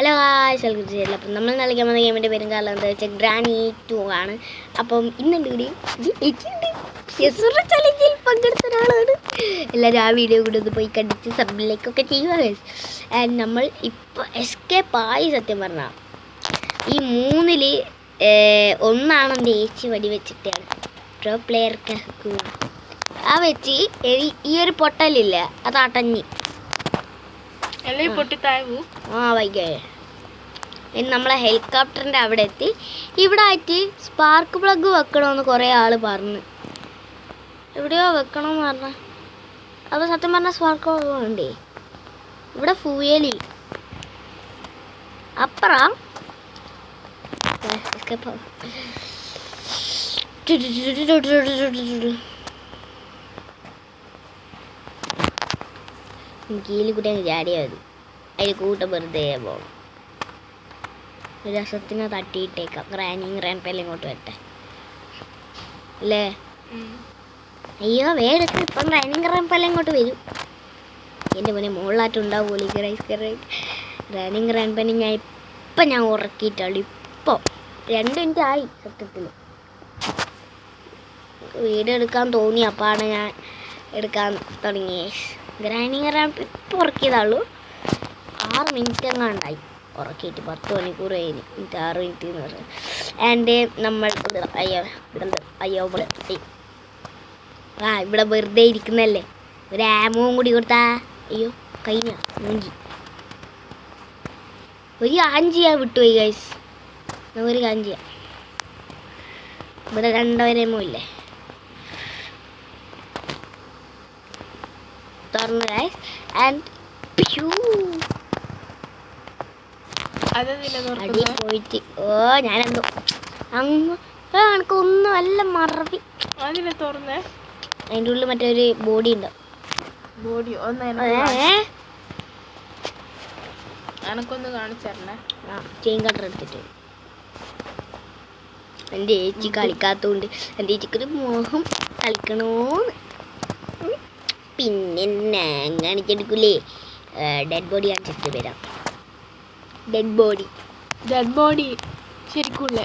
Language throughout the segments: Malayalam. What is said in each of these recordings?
ഹലോ ഹായ് അപ്പം നമ്മൾ കളിക്കാൻ വന്ന ഗെയിമിൻ്റെ പേരും കാരണം എന്താ വെച്ചാൽ ഗ്രാനി 2 ആണ്. അപ്പം ഇന്നുണ്ട് കൂടി ചലഞ്ചിൽ പങ്കെടുത്ത ഒരാളാണ്. എല്ലാവരും ആ വീഡിയോ കൂടെ ഒന്ന് പോയി കണ്ടിട്ട് സബ്ലൈക്കൊക്കെ ചെയ്യുക. ആൻഡ് നമ്മൾ ഇപ്പോൾ എസ്കേപ്പ് ആയി. സത്യം പറഞ്ഞാൽ ഈ 3-ൽ ഒന്നാണ് എൻ്റെ ഏച്ചി വടി വെച്ചിട്ടാണ് പ്രോ പ്ലെയർക്ക് ആ വെച്ച് ഈ ഒരു പൊട്ടലില്ല അത് അടഞ്ഞി പൊട്ടിത്തായു. വൈകി നമ്മളെ ഹെലികോപ്റ്ററിൻ്റെ അവിടെ എത്തി. ഇവിടെ ആയിട്ട് സ്പാർക്ക് പ്ലഗ് വെക്കണമെന്ന് കുറേ ആൾ പറഞ്ഞു. എവിടെയോ വെക്കണമെന്ന് പറഞ്ഞ അപ്പോൾ സത്യം പറഞ്ഞാൽ സ്പാർക്ക് പ്ലഗ് വേണ്ടേ? ഇവിടെ ഫ്യൂയൽ അപ്പുറം കീഴിൽ കൂടെ ചാടിയാൽ മതി. അതിൽ കൂട്ടം വെറുതെ പോകും. രസത്തിന് തട്ടിയിട്ടേക്കാം. ഗ്രാൻഡ് ഇങ്ങോട്ട് വരട്ടെ അല്ലേ? അയ്യോ വേടത്ത് ഇപ്പം ഗ്രാൻഡ് ഇങ്ങോട്ട് വരും. എൻ്റെ മുന്നേ മുകളിലായിട്ടുണ്ടാവുമല്ലോ ഗ്രാൻഡ് ഞാൻ ഉറക്കിയിട്ടാണ്. ഇപ്പോൾ 2 മിനിറ്റ് ആയി സത്യത്തിൽ. വീഡിയോ എടുക്കാൻ തോന്നി, അപ്പാണ് ഞാൻ എടുക്കാൻ തുടങ്ങിയത്. ഗ്രാൻഡ് ഇപ്പോൾ ഉറക്കിയതാളൂ. 6 മിനിറ്റ് എങ്ങാണ്ടായി ഉറക്കിയിട്ട്. 10 മണിക്കൂർ കഴിഞ്ഞ് 6 മിനിറ്റ് എന്ന് പറയുന്നത്. ആൻഡ് നമ്മൾ ഇവിടെ വെറുതെ ഇരിക്കുന്നല്ലേ, ഒരു ആമവും കൂടി കൊടുത്താ. അയ്യോ കഴിഞ്ഞ മൂഞ്ചി ഒരു ആഞ്ചിയാ വിട്ടുപോയി ഗൈസ്. നമുക്കൊരു കാഞ്ചിയ ഇവിടെ 2 വരെമോ ഇല്ലേ തുറന്നു ഗൈസ്. ആൻഡ് അടി പോയിട്ട് ഞാനെന്തോ അങ്ങ് കണക്കൊന്നും അല്ല മറവി. അതിൻ്റെ ഉള്ളിൽ മറ്റൊരു ബോഡി ഉണ്ട്. എനക്കൊന്ന് കാണിച്ചേ. ചെയിൻ കട്ടർ എടുത്തിട്ട് എൻ്റെ ഏച്ചി കളിക്കാത്തതുകൊണ്ട് എൻ്റെ ഏച്ചിക്കൊരു മോഹം കളിക്കണോന്ന്. പിന്നെ കാണിച്ചെടുക്കൂലേ? ഡെഡ് ബോഡി കാണിച്ചിട്ട് വരാം. ഡെഡ് ബോഡി ശരിക്കുള്ള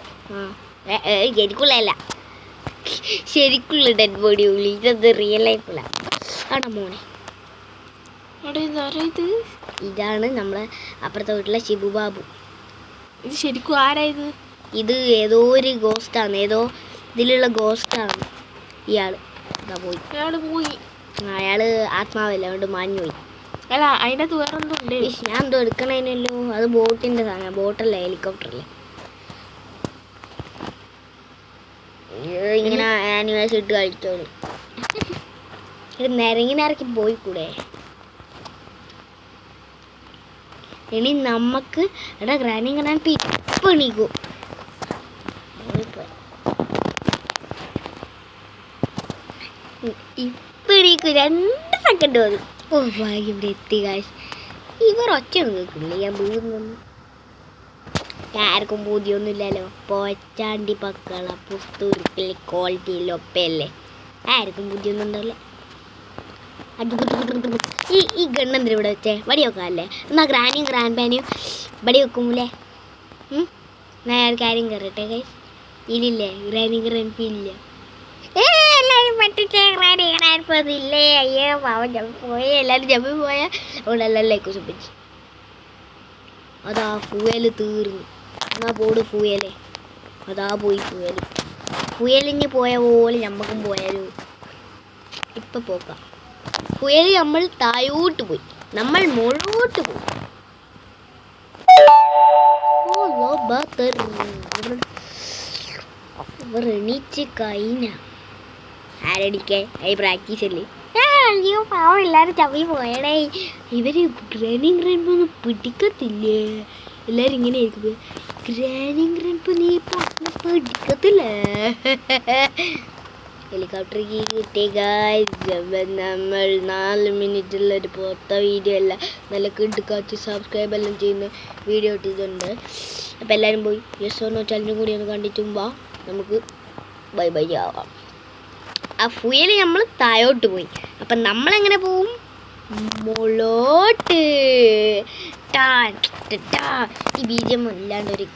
ശരിക്കുള്ളല്ല, ശരിക്കുള്ള ഡെഡ് ബോഡി ഉള്ളി. ഇതത് റിയൽ ലൈഫുള്ള ആണോ മോനെ? ഇതാണ് നമ്മളെ അപ്പുറത്തെ വീട്ടിലെ ഷിബു ബാബു. ഇത് ശരിക്കും ആരായത്? ഇത് ഏതോ ഒരു ഗോസ്റ്റാണ്, ഏതോ ഇതിലുള്ള ഗോസ്റ്റാണ് ഇയാൾ. പോയി. അയാൾ ആത്മാവല്ല, അതുകൊണ്ട് മാഞ്ഞു പോയി. അല്ല അതിൻ്റെ അകത്ത് വേറെ എന്തോ ഉണ്ട്. ഞാൻ എന്തോ എടുക്കണേനല്ലോ. അത് ബോട്ടിൻ്റെ സാധനം. ബോട്ടല്ലേ, ഹെലികോപ്റ്ററല്ലേ. ഇങ്ങനെ ആനിവേഴ്സ് ഇട്ട് കളിച്ചോളൂ. ഇത് നിരങ്ങിനിറക്കി പോയിക്കൂടെ? ഇനി നമുക്ക് എടാ ഗ്രാൻഡ് ഇപ്പം എണീക്കൂ. ഇപ്പം എണീക്കൂ. 2 സെക്കൻഡ് മതി. ഓ ഭാഗ്യം ഇവിടെ എത്തി കാശ്. ഇവർ ഒച്ച കേൾക്കില്ല. ഞാൻ ബൂന്നൊന്നും ആർക്കും ബൂതിയൊന്നും ഇല്ലല്ലോ. പോച്ചാണ്ടി പക്കള പുസ്തുക്കിൽ ക്വാളിറ്റിയിലൊപ്പയല്ലേ, ആർക്കും ബുദ്ധിയൊന്നും ഉണ്ടല്ലേ. ഈ ഗണ്ണെന്തിനും ഇവിടെ വെച്ചേ? വടി വെക്കാല്ലേ? എന്നാൽ ഗ്രാൻഡ് പാനും വടി വെക്കുമല്ലേ? ഞാൻ കാര്യം കയറട്ടെ കൈ. ഇതില്ലേ ഗ്രാൻഡ് ഇല്ല. എല്ലാവരും പറ്റിച്ചേ ഗ്രാൻഡില്ലേ. അയ്യോ പാവം ജമ്പ് പോയി. എല്ലാവരും ജമ്പ് പോയാൽ അവിടെ എല്ലാം കുസിപ്പിച്ച്. അതാ ഫ്യൂവല് തീർന്നു. എന്നാ പോട് ഫ്യൂവലേ. അതാ പോയി ഫ്യൂവലിന് പോയ പോലെ നമ്മൾക്കും പോയാലോ. ഇപ്പം പോക്കാം. ഫ്യൂവല് നമ്മൾ താഴോട്ട് പോയി, നമ്മൾ മുകളിലോട്ട് പോയി. എണീച്ച് കഴിഞ്ഞ ആരടിക്കാൻ അത് പ്രാക്ടീസ് അല്ലേ. അയ്യോ പാവം എല്ലാവരും ചവി പോയടേ. ഇവര് ഗ്രാൻഡ് ഒന്നും പിടിക്കത്തില്ലേ? എല്ലാവരും ഇങ്ങനെ ആയിരിക്കും. ഗ്രാൻഡ് നീ പിടിക്കത്തില്ലേ? ഹെലികോപ്റ്ററിലേക്ക് കിട്ടിയ ഗായ്സ്. നമ്മൾ 4 മിനിറ്റുള്ളൊരു പുറത്ത വീഡിയോ അല്ല, നല്ല കിട്ടുകാച്ച് സബ്സ്ക്രൈബ് എല്ലാം ചെയ്യുന്ന വീഡിയോ ഇട്ടിട്ടുണ്ട്. അപ്പോൾ എല്ലാവരും പോയി യെസ് ഓർ നോ ചലഞ്ചും കൂടി ഒന്ന് കണ്ടിട്ടുമ്പോ നമുക്ക് ബൈ ആവാം. ആ ഫ്യൂവല് നമ്മൾ താഴോട്ട് പോയി. അപ്പം നമ്മളെങ്ങനെ പോവും? മുകളോട്ട്. ഈ ബീജം ഇല്ലാണ്ടൊരു